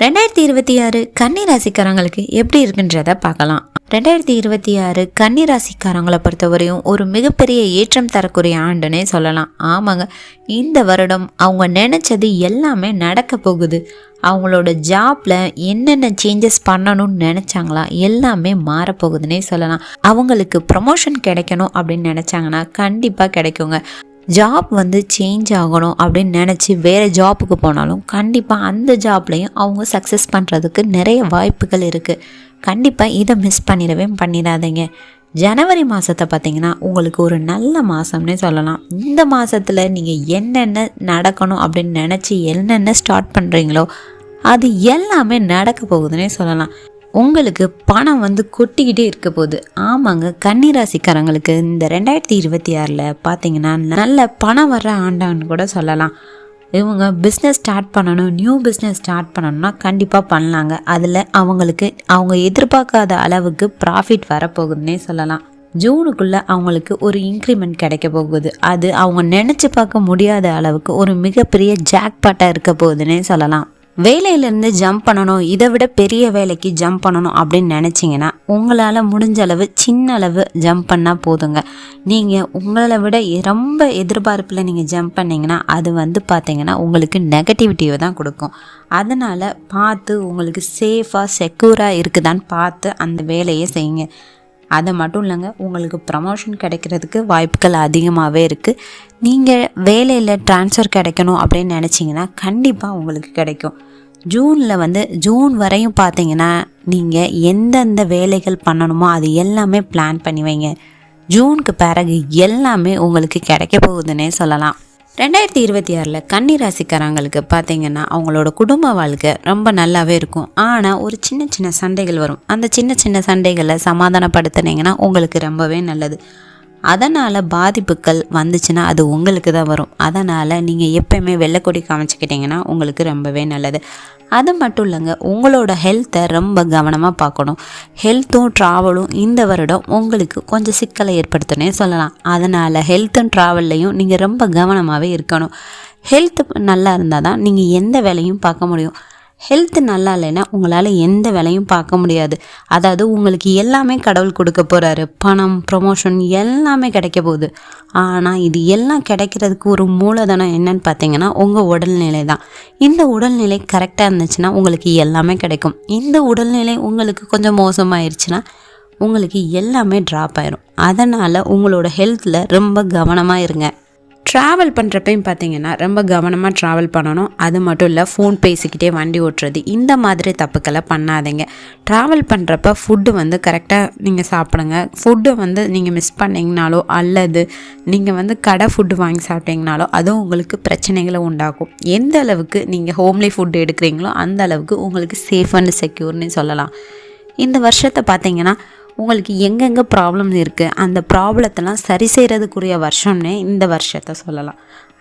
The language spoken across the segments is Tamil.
2026 கன்னி ராசிக்காரங்களுக்கு எப்படி இருக்குன்றத பார்க்கலாம். 2026 கன்னி ராசிக்காரங்களை பொறுத்தவரையும் ஒரு மிகப்பெரிய ஏற்றம் தரக்கூடிய ஆண்டுன்னே சொல்லலாம். ஆமாங்க, இந்த வருடம் அவங்க நினச்சது எல்லாமே நடக்க போகுது. அவங்களோட ஜாப்ல என்னென்ன சேஞ்சஸ் பண்ணணும்னு நினச்சாங்களா எல்லாமே மாறப்போகுதுன்னே சொல்லலாம். அவங்களுக்கு ப்ரமோஷன் கிடைக்கணும் அப்படின்னு நினச்சாங்கன்னா கண்டிப்பாக கிடைக்குங்க. ஜாப் சேஞ்ச் ஆகணும் அப்படின்னு நினச்சி வேறு ஜாப்புக்கு போனாலும் கண்டிப்பாக அந்த ஜாப்லேயும் அவங்க சக்ஸஸ் பண்ணுறதுக்கு நிறைய வாய்ப்புகள் இருக்குது. கண்டிப்பாக இதை மிஸ் பண்ணிடாதீங்க. ஜனவரி மாதத்தை பார்த்திங்கன்னா உங்களுக்கு ஒரு நல்ல மாதம்னே சொல்லலாம். இந்த மாதத்தில் நீங்கள் என்னென்ன நடக்கணும் அப்படின்னு நினச்சி என்னென்ன ஸ்டார்ட் பண்ணுறீங்களோ அது எல்லாமே நடக்க போகுதுன்னே சொல்லலாம். உங்களுக்கு பணம் கொட்டிக்கிட்டே இருக்க போகுது. ஆமாங்க, கன்னிராசிக்காரங்களுக்கு இந்த 2026 பார்த்தீங்கன்னா நல்ல பணம் வர்ற ஆண்டான்னு கூட சொல்லலாம். இவங்க பிஸ்னஸ் ஸ்டார்ட் பண்ணணும், நியூ பிஸ்னஸ் ஸ்டார்ட் பண்ணணும்னா கண்டிப்பாக பண்ணலாங்க. அதில் அவங்களுக்கு அவங்க எதிர்பார்க்காத அளவுக்கு ப்ராஃபிட் வரப்போகுதுன்னே சொல்லலாம். ஜூனுக்குள்ளே அவங்களுக்கு ஒரு இன்க்ரிமெண்ட் கிடைக்க போகுது. அது அவங்க நினச்சி பார்க்க முடியாத அளவுக்கு ஒரு மிகப்பெரிய ஜாக்பாட்டாக இருக்க போகுதுன்னே சொல்லலாம். வேலையிலேருந்து ஜம்ப் பண்ணணும், இதை விட பெரிய வேலைக்கு ஜம்ப் பண்ணணும் அப்படின்னு நினச்சிங்கன்னா உங்களால் முடிஞ்ச அளவு சின்ன அளவு ஜம்ப் பண்ணால் போதுங்க. நீங்கள் உங்களை விட ரொம்ப எதிர்பார்ப்பில் நீங்கள் ஜம்ப் பண்ணிங்கன்னா அது பார்த்தீங்கன்னா உங்களுக்கு நெகட்டிவிட்டியை தான் கொடுக்கும். அதனால் பார்த்து உங்களுக்கு சேஃபாக செக்யூராக இருக்குதான்னு பார்த்து அந்த வேலையை செய்யுங்க. அது மட்டும் இல்லைங்க, உங்களுக்கு ப்ரமோஷன் கிடைக்கிறதுக்கு வாய்ப்புகள் அதிகமாகவே இருக்குது. நீங்கள் வேலையில் ட்ரான்ஸ்ஃபர் கிடைக்கணும் அப்படின்னு நினச்சிங்கன்னா கண்டிப்பாக உங்களுக்கு கிடைக்கும். ஜூன் வரையும் பார்த்தீங்கன்னா நீங்கள் எந்தெந்த வேலைகள் பண்ணணுமோ அது எல்லாமே பிளான் பண்ணி வைங்க. ஜூனுக்கு பிறகு எல்லாமே உங்களுக்கு கிடைக்க போகுதுன்னே சொல்லலாம். 2026 கன்னி ராசிக்காரங்களுக்கு பார்த்தீங்கன்னா அவங்களோட குடும்ப வாழ்க்கை ரொம்ப நல்லாவே இருக்கும். ஆனால் ஒரு சின்ன சின்ன சண்டைகள் வரும். அந்த சின்ன சின்ன சண்டைகளை சமாதானப்படுத்தினீங்கன்னா உங்களுக்கு ரொம்பவே நல்லது. அதனால் பாதிப்புகள் வந்துச்சுன்னா அது உங்களுக்கு தான் வரும். அதனால் நீங்கள் எப்போயுமே வெள்ளைக்கொடி காமிச்சிக்கிட்டிங்கன்னா உங்களுக்கு ரொம்பவே நல்லது. அது மட்டும் இல்லைங்க, உங்களோட ஹெல்த்தை ரொம்ப கவனமாக பார்க்கணும். ஹெல்த்தும் ட்ராவலும் இந்த வருடம் உங்களுக்கு கொஞ்சம் சிக்கலை ஏற்படுத்துனே சொல்லலாம். அதனால் ஹெல்த்தும் ட்ராவல்லையும் நீங்கள் ரொம்ப கவனமாகவே இருக்கணும். ஹெல்த்து நல்லா இருந்தால் தான் நீங்கள் எந்த வேலையும் பார்க்க முடியும். ஹெல்த்து நல்லா இல்லைன்னா உங்களால் எந்த வேலையும் பார்க்க முடியாது. அதாவது உங்களுக்கு எல்லாமே கடவுள் கொடுக்க போகிறாரு. பணம், ப்ரொமோஷன் எல்லாமே கிடைக்க போகுது. ஆனால் இது எல்லாம் கிடைக்கிறதுக்கு ஒரு மூலதனம் என்னன்னு பார்த்தீங்கன்னா உங்கள் உடல்நிலை தான். இந்த உடல்நிலை கரெக்டாக இருந்துச்சுன்னா உங்களுக்கு எல்லாமே கிடைக்கும். இந்த உடல்நிலை உங்களுக்கு கொஞ்சம் மோசமாயிருச்சுன்னா உங்களுக்கு எல்லாமே ட்ராப் ஆயிரும். அதனால் உங்களோட ஹெல்த்தில் ரொம்ப கவனமாக இருங்க. ட்ராவல் பண்ணுறப்பையும் பார்த்தீங்கன்னா ரொம்ப கவனமாக ட்ராவல் பண்ணணும். அது மட்டும் இல்லை, ஃபோன் பேசிக்கிட்டே வண்டி ஓட்டுறது இந்த மாதிரி தப்புக்களை பண்ணாதீங்க. ட்ராவல் பண்ணுறப்ப ஃபுட்டு கரெக்டாக நீங்கள் சாப்பிடுங்க. ஃபுட்டு நீங்கள் மிஸ் பண்ணிங்கனாலோ அல்லது நீங்கள் கடை ஃபுட்டு வாங்கி சாப்பிட்டீங்கனாலோ அதுவும் உங்களுக்கு பிரச்சனைகளை உண்டாக்கும். எந்த அளவுக்கு நீங்கள் ஹோம்லி ஃபுட்டு எடுக்கிறீங்களோ அந்த அளவுக்கு உங்களுக்கு சேஃப் அண்ட் செக்யூர்னு சொல்லலாம். இந்த வருஷத்தை பார்த்தீங்கன்னா உங்களுக்கு எங்கெங்கே ப்ராப்ளம்ஸ் இருக்குது அந்த ப்ராப்ளத்தெல்லாம் சரி செய்கிறதுக்குரிய வருஷம்னே இந்த வருஷத்தை சொல்லலாம்.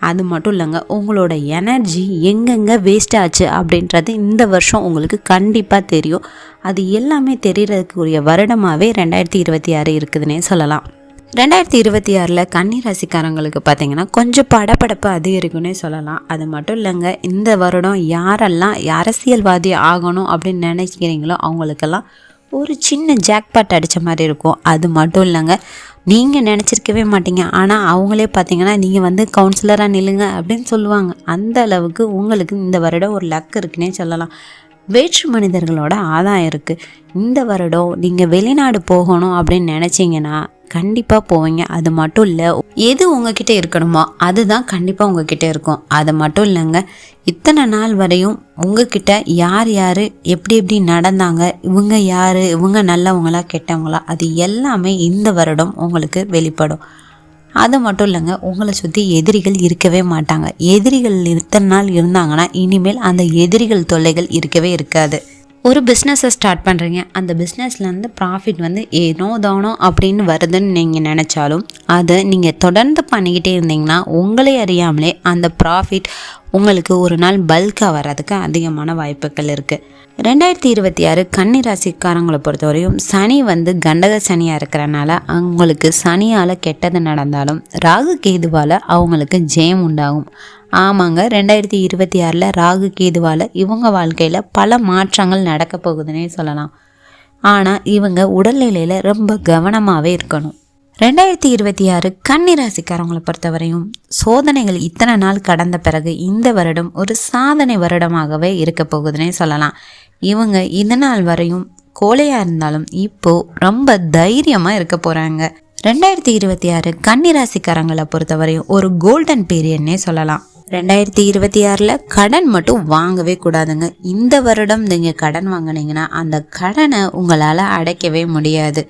அது மட்டும் இல்லைங்க, உங்களோட எனர்ஜி எங்கெங்கே வேஸ்ட் ஆச்சு அப்படின்றது இந்த வருஷம் உங்களுக்கு கண்டிப்பாக தெரியும். அது எல்லாமே தெரியறதுக்குரிய வருடமாகவே 2026 இருக்குதுன்னே சொல்லலாம். 2026 கன்னி ராசிக்காரங்களுக்கு பார்த்தீங்கன்னா கொஞ்சம் படபடப்பு அதிகரிக்குன்னே சொல்லலாம். அது மட்டும் இல்லைங்க, இந்த வருடம் யாரெல்லாம் அரசியல்வாதி ஆகணும் அப்படின்னு நினைக்கிறீங்களோ அவங்களுக்கெல்லாம் ஒரு சின்ன ஜாக்பாட் அடித்த மாதிரி இருக்கும். அது மட்டும் இல்லைங்க, நீங்கள் நினச்சிருக்கவே மாட்டீங்க, ஆனால் அவங்களே பார்த்தீங்கன்னா நீங்கள் கவுன்சிலராக நில்லுங்க அப்படின்னு சொல்லுவாங்க. அந்த அளவுக்கு உங்களுக்கு இந்த வருடம் ஒரு லக் இருக்குன்னே சொல்லலாம். வேற்று மனிதர்களோட ஆதாயம் இருக்குது. இந்த வருடம் நீங்கள் வெளிநாடு போகணும் அப்படின்னு நினச்சிங்கன்னா கண்டிப்பாக போவீங்க. அது மட்டும் இல்லை, எது உங்ககிட்ட இருக்கணுமோ அதுதான் கண்டிப்பாக உங்ககிட்ட இருக்கும். அது மட்டும் இல்லைங்க, இத்தனை நாள் வரையும் உங்ககிட்ட யார் யார் எப்படி நடந்தாங்க, இவங்க யார், இவங்க நல்லவங்களா கெட்டவங்களா, அது எல்லாமே இந்த வருடம் உங்களுக்கு வெளிப்படும். அது மட்டும் இல்லைங்க, உங்களை சுற்றி எதிரிகள் இருக்கவே மாட்டாங்க. எதிரிகள் இத்தனை நாள் இருந்தாங்கன்னா இனிமேல் அந்த எதிரிகள் தொல்லைகள் இருக்கவே இருக்காது. ஒரு பிஸ்னஸை ஸ்டார்ட் பண்ணுறீங்க, அந்த பிஸ்னஸ்லேருந்து ப்ராஃபிட் ஏனோ தானோ அப்படின்னு வருதுன்னு நீங்கள் நினச்சாலும் அதை நீங்கள் தொடர்ந்து பண்ணிக்கிட்டே இருந்தீங்கன்னா உங்களே அறியாமலே அந்த ப்ராஃபிட் உங்களுக்கு ஒரு நாள் பல்காக வர்றதுக்கு அதிகமான வாய்ப்புகள் இருக்குது. 2026 கன்னி ராசிக்காரங்களை பொறுத்தவரையும் சனி கண்டக சனியாக இருக்கிறனால அவங்களுக்கு சனியால் கெட்டது நடந்தாலும் ராகு கேதுவால் அவங்களுக்கு ஜெயம் உண்டாகும். ஆமாங்க, 2026 ராகு கேதுவால் இவங்க வாழ்க்கையில் பல மாற்றங்கள் நடக்க போகுதுன்னே சொல்லலாம். ஆனால் இவங்க உடல்நிலையில் ரொம்ப கவனமாகவே இருக்கணும். 2026 கன்னி ராசிக்காரவங்களை பொறுத்தவரையும் சோதனைகள் இத்தனை நாள் கடந்த பிறகு இந்த வருடம் ஒரு சாதனை வருடமாகவே இருக்க போகுதுன்னே சொல்லலாம். இவங்க இந்த நாள் வரையும் கோழையாக இருந்தாலும் இப்போ ரொம்ப தைரியமாக இருக்க போகிறாங்க. 2026 கன்னி ராசிக்காரங்களை பொறுத்தவரையும் ஒரு கோல்டன் பீரியட்னே சொல்லலாம். 2026 கடன் மட்டும் வாங்கவே கூடாதுங்க. இந்த வருடம் நீங்கள் கடன் வாங்கினீங்கன்னா அந்த கடனை உங்களால் அடைக்கவே முடியாது.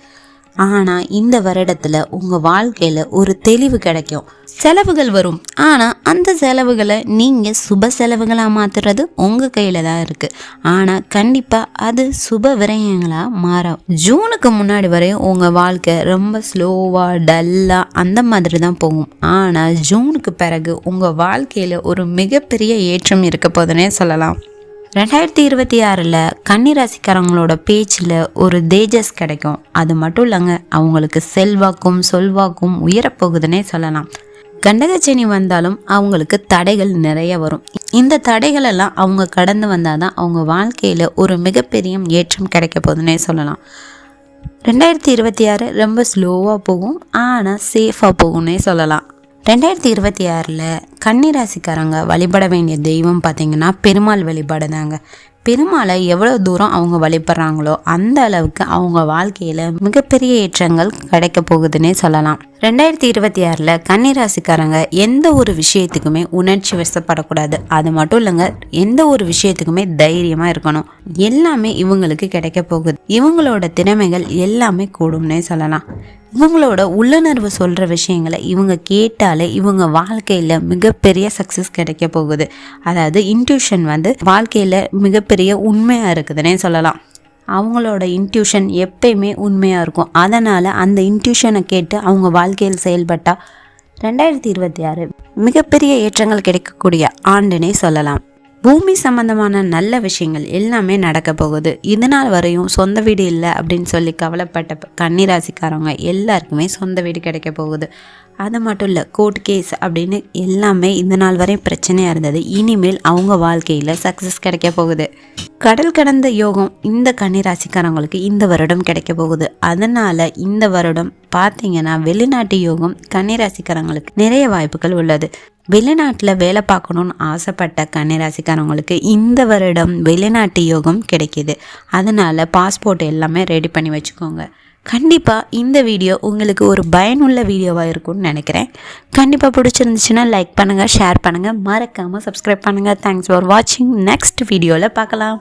ஆனால் இந்த வருடத்தில் உங்கள் வாழ்க்கையில் ஒரு தெளிவு கிடைக்கும். செலவுகள் வரும், ஆனால் அந்த செலவுகளை நீங்கள் சுப செலவுகளாக மாற்றுறது உங்கள் கையில் தான் இருக்குது. ஆனால் கண்டிப்பாக அது சுப விரயங்களாக மாறும். ஜூனுக்கு முன்னாடி வரையும் உங்கள் வாழ்க்கை ரொம்ப ஸ்லோவாக டல்லாக அந்த மாதிரி தான் போகும். ஆனால் ஜூனுக்கு பிறகு உங்கள் வாழ்க்கையில் ஒரு மிகப்பெரிய ஏற்றம் இருக்க போதுன்னே சொல்லலாம். 2026 கன்னி ராசிக்காரங்களோட பேச்சில் ஒரு தேஜஸ் கிடைக்கும். அது மட்டும் இல்லைங்க, அவங்களுக்கு செல்வாக்கும் சொல்வாக்கும் உயரப்போகுதுன்னே சொல்லலாம். கண்டகச்சனி வந்தாலும் அவங்களுக்கு தடைகள் நிறைய வரும். இந்த தடைகளெல்லாம் அவங்க கடந்து வந்தால் தான் அவங்க வாழ்க்கையில் ஒரு மிகப்பெரிய ஏற்றம் கிடைக்க போகுதுன்னே சொல்லலாம். 2026 ரொம்ப ஸ்லோவாக போகும், ஆனால் சேஃபாக போகும்னே சொல்லலாம். 2026 கன்னி ராசிக்காரங்க வழிபட வேண்டிய தெய்வம் பார்த்திங்கன்னா பெருமாள் வழிபாடு தாங்க. பெருமாளை எவ்வளோ தூரம் அவங்க வழிபடுறாங்களோ அந்த அளவுக்கு அவங்க வாழ்க்கையில் மிகப்பெரிய ஏற்றங்கள் கிடைக்க போகுதுன்னே சொல்லலாம். 2026 கன்னி ராசிக்காரங்க எந்த ஒரு விஷயத்துக்குமே உணர்ச்சி வசப்படக்கூடாது. அது மட்டும் இல்லைங்க, எந்த ஒரு விஷயத்துக்குமே தைரியமாக இருக்கணும். எல்லாமே இவங்களுக்கு கிடைக்க போகுது. இவங்களோட திறமைகள் எல்லாமே கூடும்னே சொல்லலாம். இவங்களோட உள்ளுணர்வு சொல்கிற விஷயங்களை இவங்க கேட்டாலே இவங்க வாழ்க்கையில் மிகப்பெரிய சக்ஸஸ் கிடைக்க போகுது. அதாவது இன்ட்யூஷன் வாழ்க்கையில் மிகப்பெரிய உண்மையாக இருக்குதுன்னே சொல்லலாம். அவங்களோட இன்ட்யூஷன் எப்பயுமே உண்மையாக இருக்கும். அதனால் அந்த இன்ட்யூஷனை கேட்டு அவங்க வாழ்க்கையில் செயல்பட்டால் 2026 மிகப்பெரிய ஏற்றங்கள் கிடைக்கக்கூடிய ஆண்டுனே சொல்லலாம். பூமி சம்பந்தமான நல்ல விஷயங்கள் எல்லாமே நடக்க போகுது. இதனால் வரையும் சொந்த வீடு இல்லை அப்படின்னு சொல்லி கவலைப்பட்ட கன்னி ராசிக்காரவங்க எல்லாருக்குமே சொந்த வீடு கிடைக்க போகுது. அது மட்டும் இல்லை, கோர்ட் கேஸ் அப்படின்னு எல்லாமே இந்த நாள் வரையும் பிரச்சனையாக இருந்தது. இனிமேல் அவங்க வாழ்க்கையில் சக்ஸஸ் கிடைக்க போகுது. கடல் கடந்த யோகம் இந்த கன்னி ராசிக்காரங்களுக்கு இந்த வருடம் கிடைக்க போகுது. அதனால் இந்த வருடம் பார்த்தீங்கன்னா வெளிநாட்டு யோகம் கன்னி ராசிக்காரங்களுக்கு நிறைய வாய்ப்புகள் உள்ளது. வெளிநாட்டில் வேலை பார்க்கணுன்னு ஆசைப்பட்ட கன்னி ராசிக்காரவங்களுக்கு இந்த வருடம் வெளிநாட்டு யோகம் கிடைக்கிது. அதனால் பாஸ்போர்ட் எல்லாமே ரெடி பண்ணி வச்சுக்கோங்க. கண்டிப்பாக இந்த வீடியோ உங்களுக்கு ஒரு பயனுள்ள வீடியோவாக இருக்கும்னு நினைக்கிறேன். கண்டிப்பாக பிடிச்சிருந்துச்சுன்னா லைக் பண்ணுங்கள், ஷேர் பண்ணுங்கள், மறக்காமல் சப்ஸ்கிரைப் பண்ணுங்கள். தேங்க்ஸ் ஃபார் வாட்சிங். நெக்ஸ்ட் வீடியோவில் பார்க்கலாம்.